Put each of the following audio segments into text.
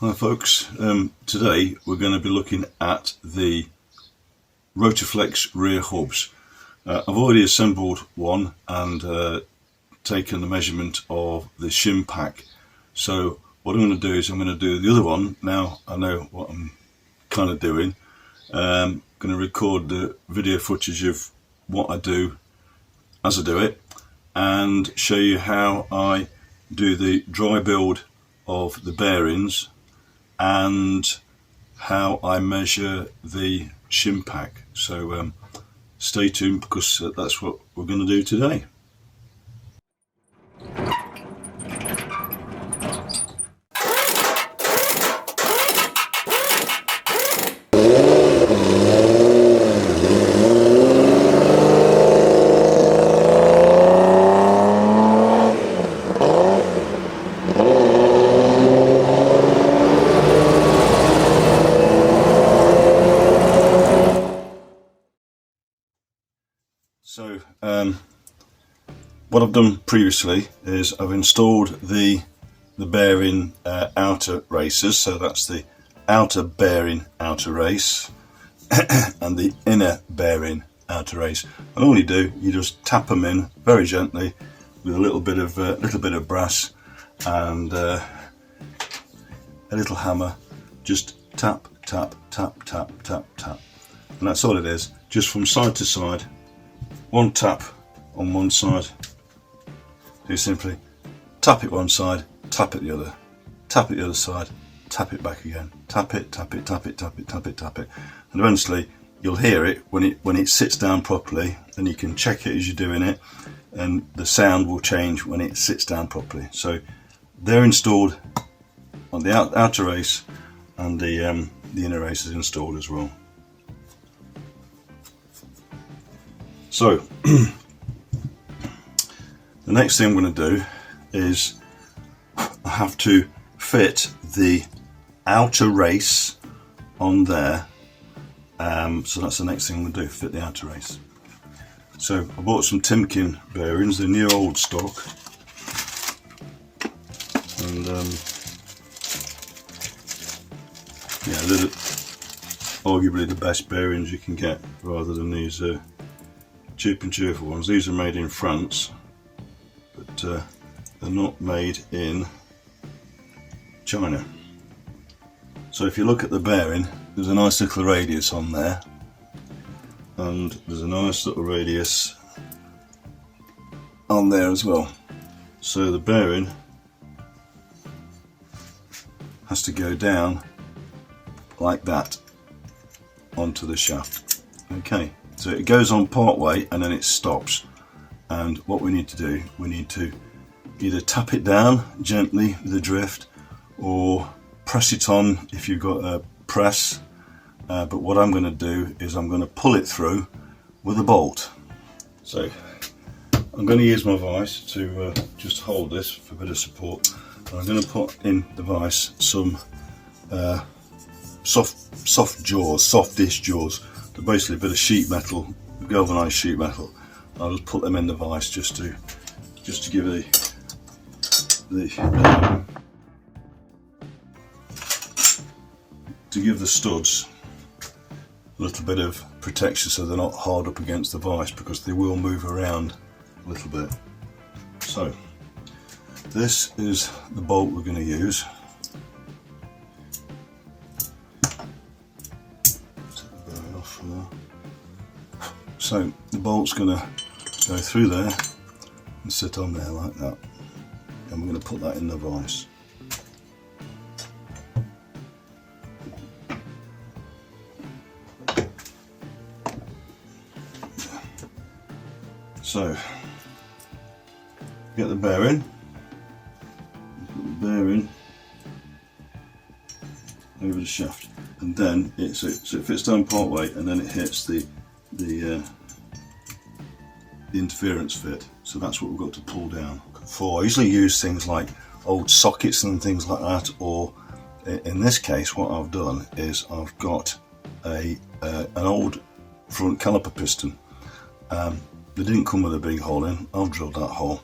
Hi folks, today we're going to be looking at the Rotoflex rear hubs. I've already assembled one and taken the measurement of the shim pack. So what I'm going to do is I'm going to do the other one. Now I know what I'm kind of doing. I'm going to record the video footage of what I do as I do it and show you how I do the dry build of the bearings and how I measure the shim pack. So stay tuned because that's what we're going to do today. So what I've done previously is I've installed the bearing outer races, so that's the outer bearing outer race and the inner bearing outer race. And all you do, you just tap them in very gently with a little bit of brass and a little hammer. Just tap, tap, tap, tap, tap, tap, and that's all it is. Just from side to side. One tap on one side, do simply tap it one side, tap it the other, tap it the other side, tap it back again, tap it, tap it, tap it, tap it, tap it, tap it, and eventually you'll hear it when it sits down properly, and you can check it as you're doing it, and the sound will change when it sits down properly. So they're installed on the outer race, and the inner race is installed as well. So the next thing I'm going to do is I have to fit the outer race on there. So that's the next thing I'm going to do, fit the outer race. So I bought some Timken bearings, they're new old stock, and yeah, they're arguably the best bearings you can get rather than these cheap and cheerful ones. These are made in France, but they're not made in China. So if you look at the bearing, there's a nice little radius on there, and there's a nice little radius on there as well. So the bearing has to go down like that onto the shaft. Okay. So it goes on part way and then it stops, and what we need to do, we need to either tap it down gently with a drift or press it on if you've got a press, but what I'm going to do is I'm going to pull it through with a bolt. So I'm going to use my vise to just hold this for a bit of support, and I'm going to put in the vise some softish jaws. They're basically a bit of sheet metal, galvanized sheet metal. I'll just put them in the vise just to give the studs a little bit of protection, so they're not hard up against the vise, because they will move around a little bit. So this is the bolt we're going to use. So the bolt's going to go through there and sit on there like that, and we're going to put that in the vise. So get the bearing, over the shaft, and then it fits down part way, and then it hits the interference fit. So that's what we've got to pull down. I usually use things like old sockets and things like that, or in this case what I've done is I've got an old front caliper piston. They didn't come with a big hole in. I've drilled that hole,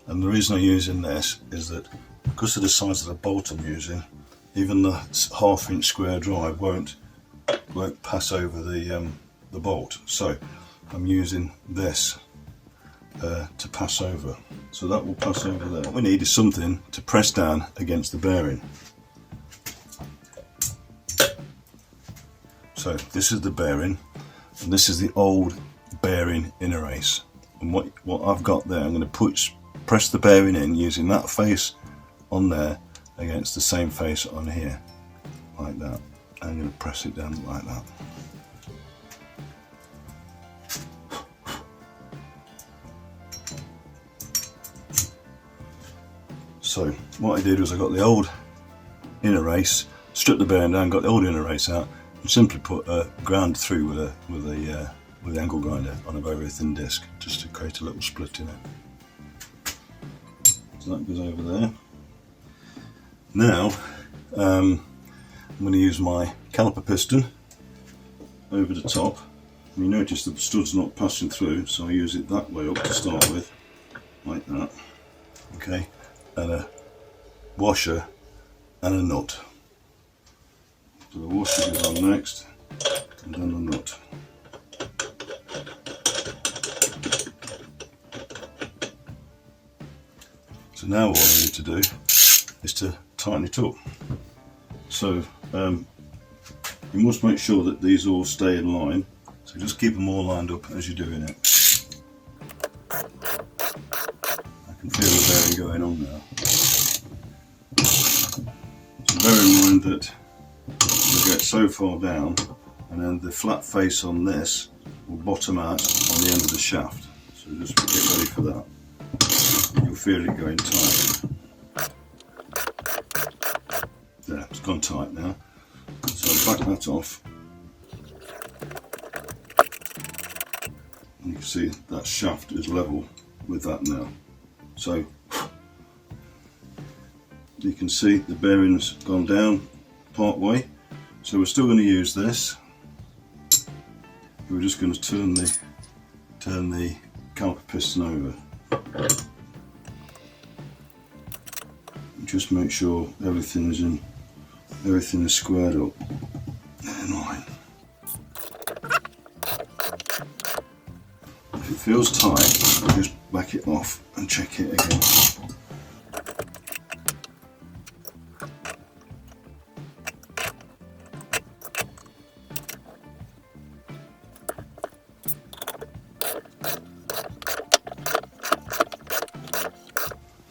and the reason I'm using this is that because of the size of the bolt I'm using, even the 1/2 inch square drive won't pass over the bolt. So I'm using this to pass over. So that will pass over there. What we need is something to press down against the bearing. So this is the bearing, and this is the old bearing inner race. And what I've got there, I'm going to press the bearing in using that face on there against the same face on here, like that. I'm going to press it down like that. So what I did was I got the old inner race, stripped the bearing down, got the old inner race out, and simply put a ground through with the angle grinder on a very thin disc, just to create a little split in it. So that goes over there. Now I'm going to use my caliper piston over the top. And you notice the stud's not passing through, so I use it that way up to start with, like that. Okay, and a washer and a nut. So the washer goes on next, and then the nut. So now all I need to do is to tighten it up. So you must make sure that these all stay in line, so just keep them all lined up as you're doing it. I can feel the bearing going on now. So bear in mind that you'll get so far down, and then the flat face on this will bottom out on the end of the shaft. So just get ready for that. You'll feel it going tight. There, it's gone tight now. So I'll back that off. And you can see that shaft is level with that now. So you can see the bearing's gone down part way. So we're still going to use this. We're just going to turn the caliper piston over. Just make sure everything is squared up in line. If it feels tight, just back it off and check it again.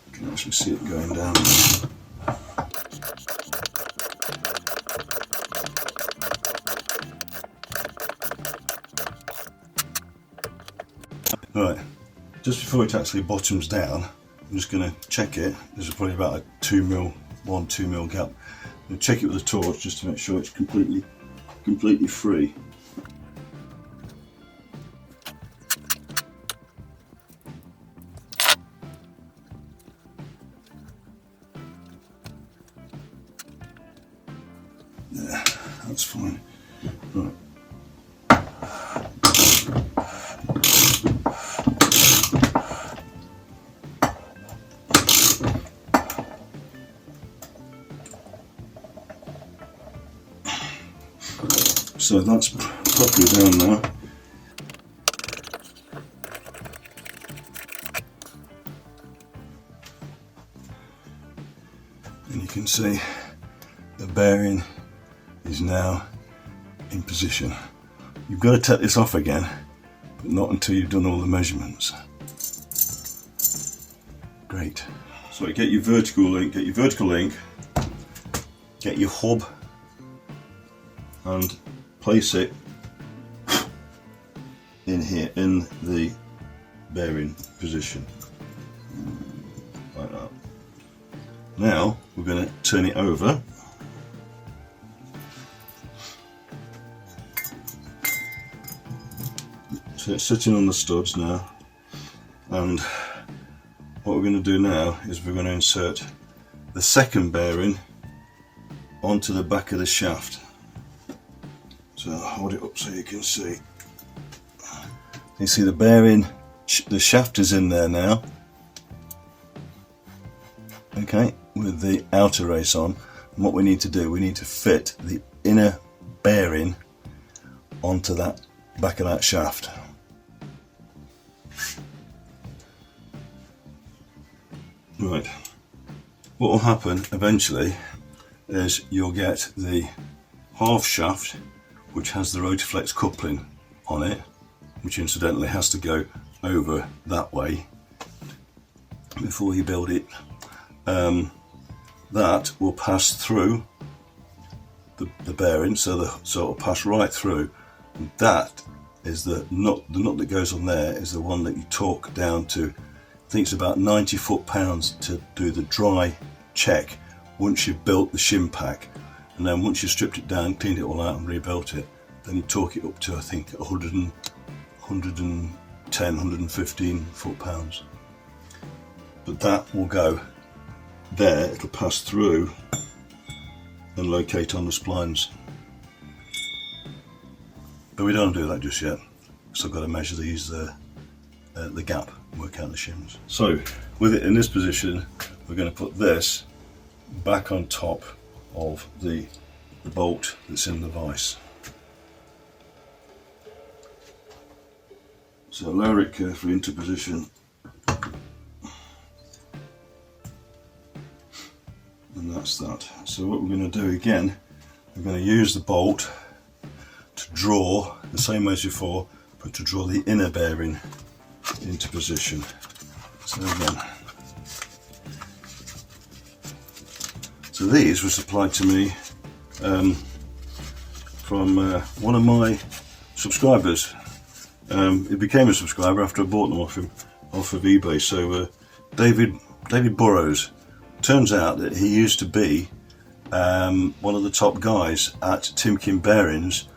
You can actually see it going down there. Right, just before it actually bottoms down, I'm just going to check it. There's probably about a 2 mil gap. I'm going to check it with a torch just to make sure it's completely free. Yeah, that's fine. Right. So that's properly down now. And you can see the bearing is now in position. You've got to take this off again, but not until you've done all the measurements. Great. So get your vertical link, get your hub, and place it in here in the bearing position, like that. Now we're going to turn it over. So it's sitting on the studs now, and what we're going to do now is we're going to insert the second bearing onto the back of the shaft. So I'll hold it up so you can see. You see the bearing, the shaft is in there now. Okay, with the outer race on. And what we need to do, we need to fit the inner bearing onto that back of that shaft. Right, what will happen eventually is you'll get the half shaft, which has the Rotoflex coupling on it, which incidentally has to go over that way before you build it. That will pass through the bearing, so it'll pass right through. And that is the nut that goes on there is the one that you torque down to, I think it's about 90 foot-pounds to do the dry check once you've built the shim pack. And then once you've stripped it down, cleaned it all out and rebuilt it, then you torque it up to, I think, 110, 115 foot-pounds. But that will go there, it'll pass through and locate on the splines. But we don't do that just yet, so I've got to measure these the gap and work out the shims. So with it in this position, we're going to put this back on top of the bolt that's in the vise. So lower it carefully into position, and that's that. So what we're going to do again, we're going to use the bolt to draw, the same way as before, but to draw the inner bearing into position. So again, so these were supplied to me from one of my subscribers. He became a subscriber after I bought them off of eBay. So David Burrows. Turns out that he used to be one of the top guys at Timken Bearings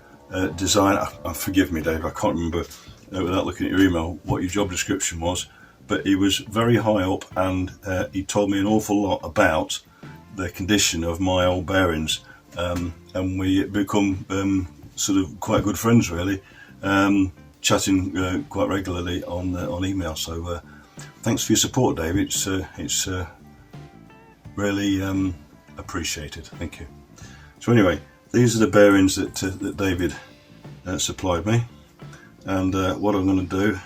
design. Forgive me, Dave, I can't remember without looking at your email what your job description was, but he was very high up, and he told me an awful lot about the condition of my old bearings, and we become sort of quite good friends, really, chatting quite regularly on email. So thanks for your support, Dave. It's really appreciated. Thank you. So anyway, these are the bearings that David supplied me, and what I'm going to do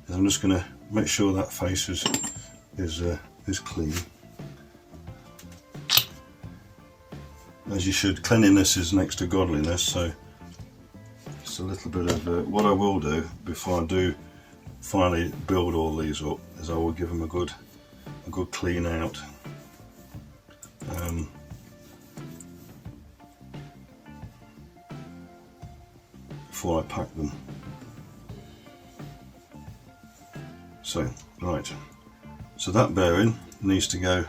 is I'm just going to make sure that face is clean, as you should. Cleanliness is next to godliness, so it's a little bit of what I will do before I do finally build all these up is I will give them a good clean out. Before I pack them. So, right, so that bearing needs to go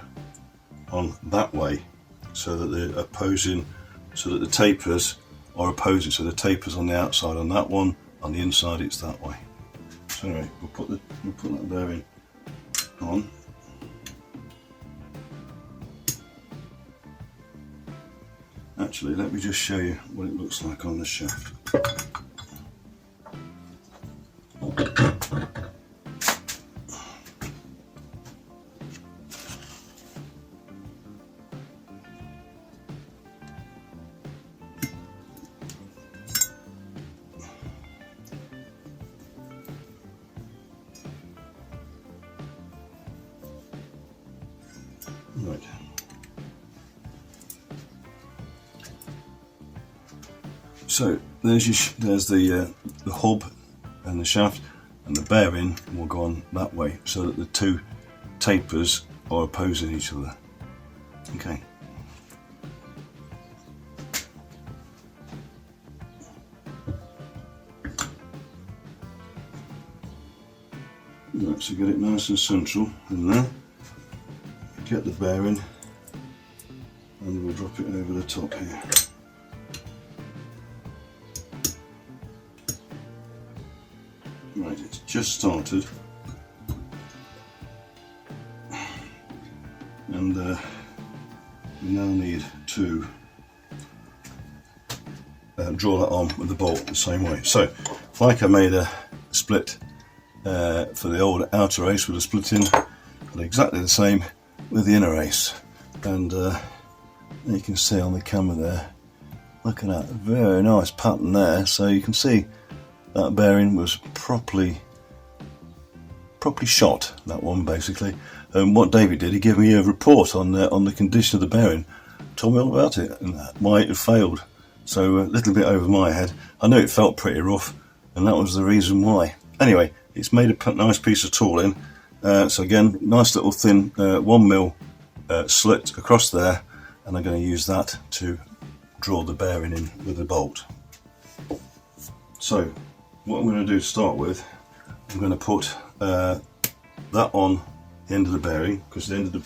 on that way, so that they're opposing, so that the tapers are opposing, so the tapers on the outside on that one, on the inside it's that way. So anyway, we'll put that bearing on. Actually, let me just show you what it looks like on the shaft. Right. So there's the hub and the shaft, and the bearing will go on that way, so that the two tapers are opposing each other. Okay. Right, so get it nice and central in there. Get the bearing, and we'll drop it over the top here. Right, it's just started, and we now need to draw that on with the bolt the same way. So, like I made a split for the old outer race with a split in, but exactly the same with the inner race, and You can see on the camera there, look at that, very nice pattern there. So you can see that bearing was properly shot, that one basically. What David did, he gave me a report on the condition of the bearing, told me all about it and why it had failed. So a little bit over my head. I know it felt pretty rough, and that was the reason why. Anyway, it's made a nice piece of tooling. So again, nice little thin 1mm slit across there, and I'm going to use that to draw the bearing in with a bolt. So what I'm going to do to start with, I'm going to put that on the end of the bearing, because the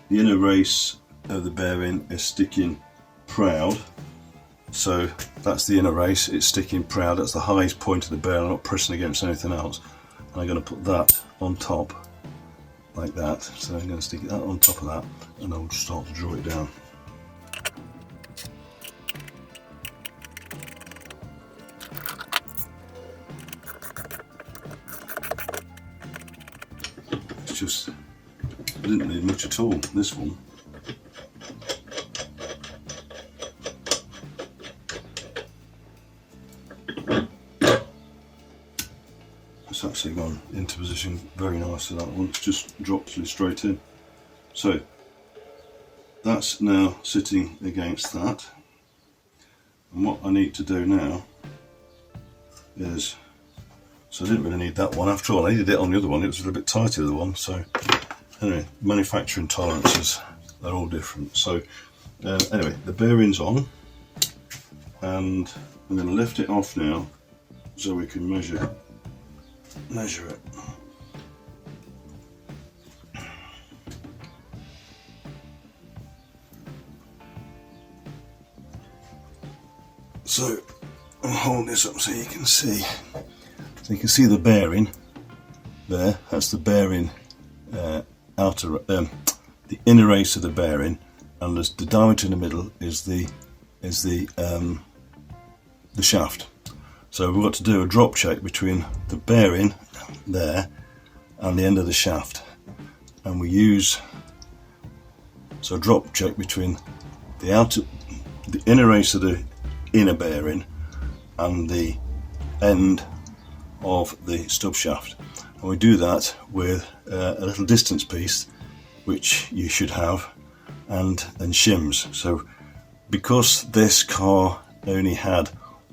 inner race of the bearing is sticking proud. So that's the inner race, it's sticking proud, that's the highest point of the bearing, I'm not pressing against anything else. And I'm going to put that on top, like that. So I'm going to stick that on top of that, and I'll start to draw it down. It's just, I didn't need much at all, this one. It's actually gone into position very nicely, that one. It's just dropped straight in. So that's now sitting against that, and what I need to do now is, so I didn't really need that one after all, I needed it on the other one, it was a little bit tighter the one. So anyway, manufacturing tolerances, they're all different. So anyway, the bearing's on, and I'm going to lift it off now so we can measure it. So I'll hold this up so you can see. So you can see the bearing there. That's the bearing the inner race of the bearing, and the diameter in the middle is the shaft. So we've got to do a drop check between the bearing there and the end of the shaft, and we use a drop check between the inner race of the inner bearing and the end of the stub shaft, and we do that with a little distance piece which you should have, and shims. So because this car only had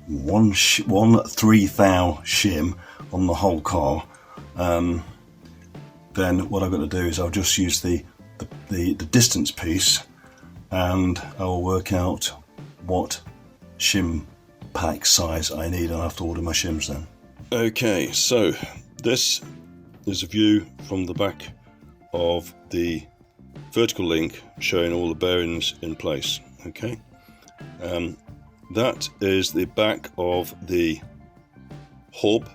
one 3/1000 shim on the whole car, then what I'm going to do is I'll just use the distance piece, and I'll work out what shim pack size I need. I'll have to order my shims then. Okay, so this is a view from the back of the vertical link showing all the bearings in place. Okay, that is the back of the hub,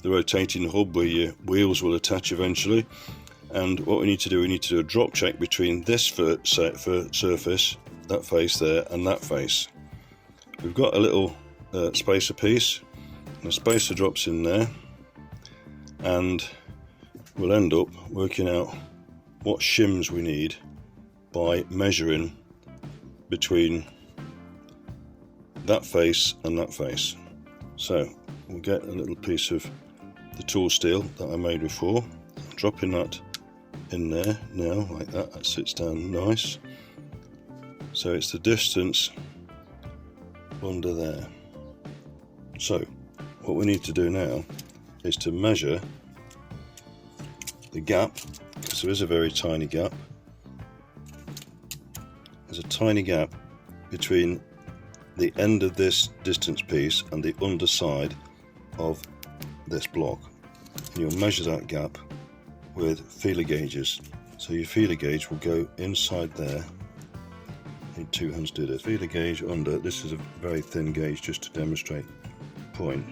the rotating hub where your wheels will attach eventually. And what we need to do, we need to do a drop check between this surface, that face there, and that face. We've got a little spacer piece, and the spacer drops in there, and we'll end up working out what shims we need by measuring between that face and that face. So we'll get a little piece of the tool steel that I made before, dropping that in there now like that. That sits down nice. So it's the distance under there. So what we need to do now is to measure the gap, because there is a very tiny gap. There's a tiny gap between the end of this distance piece and the underside of this block, and you'll measure that gap with feeler gauges. So your feeler gauge will go inside there. You need two hands to do this. Feeler gauge under, this is a very thin gauge just to demonstrate point.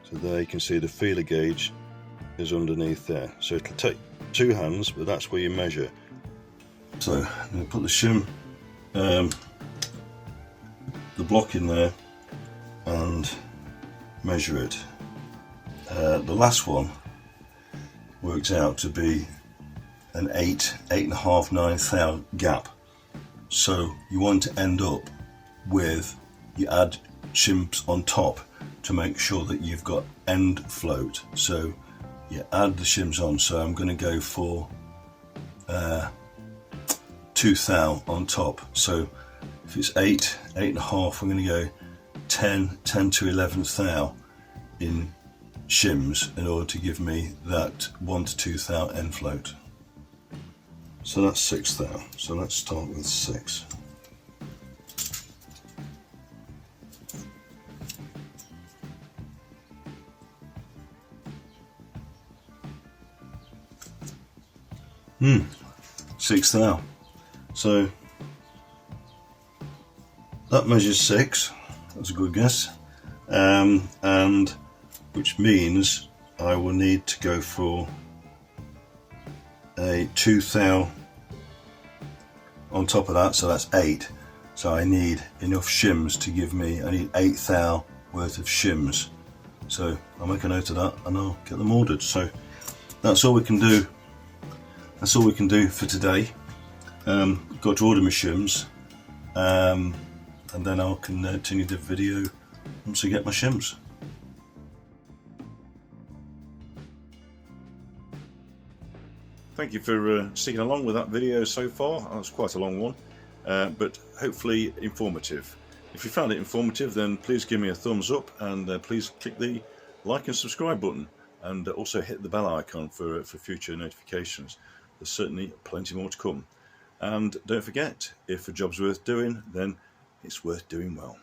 So there you can see the feeler gauge is underneath there. So it'll take two hands, but that's where you measure. So I'm going to put the shim, the block in there and measure it. The last one works out to be an 8.5, 9 thou gap. So you want to end up with, you add shims on top to make sure that you've got end float. So you add the shims on. So I'm going to go for 2 thou on top. So if it's 8, 8.5, I'm going to go 10 to 11 thou in shims in order to give me that 1 to 2 thou end float. So that's 6 thou. So let's start with 6. Hmm, 6 thou. So that measures 6. That's a good guess. And which means I will need to go for a 2 thou on top of that, so that's 8. So I need enough shims to give me, I need 8 thou worth of shims. So I'll make a note of that and I'll get them ordered. So that's all we can do. That's all we can do for today. Got to order my shims, and then I can continue the video once I get my shims. Thank you for sticking along with that video so far. That was quite a long one, but hopefully informative. If you found it informative, then please give me a thumbs up, and please click the like and subscribe button, and also hit the bell icon for future notifications. There's certainly plenty more to come. And don't forget, if a job's worth doing, then it's worth doing well.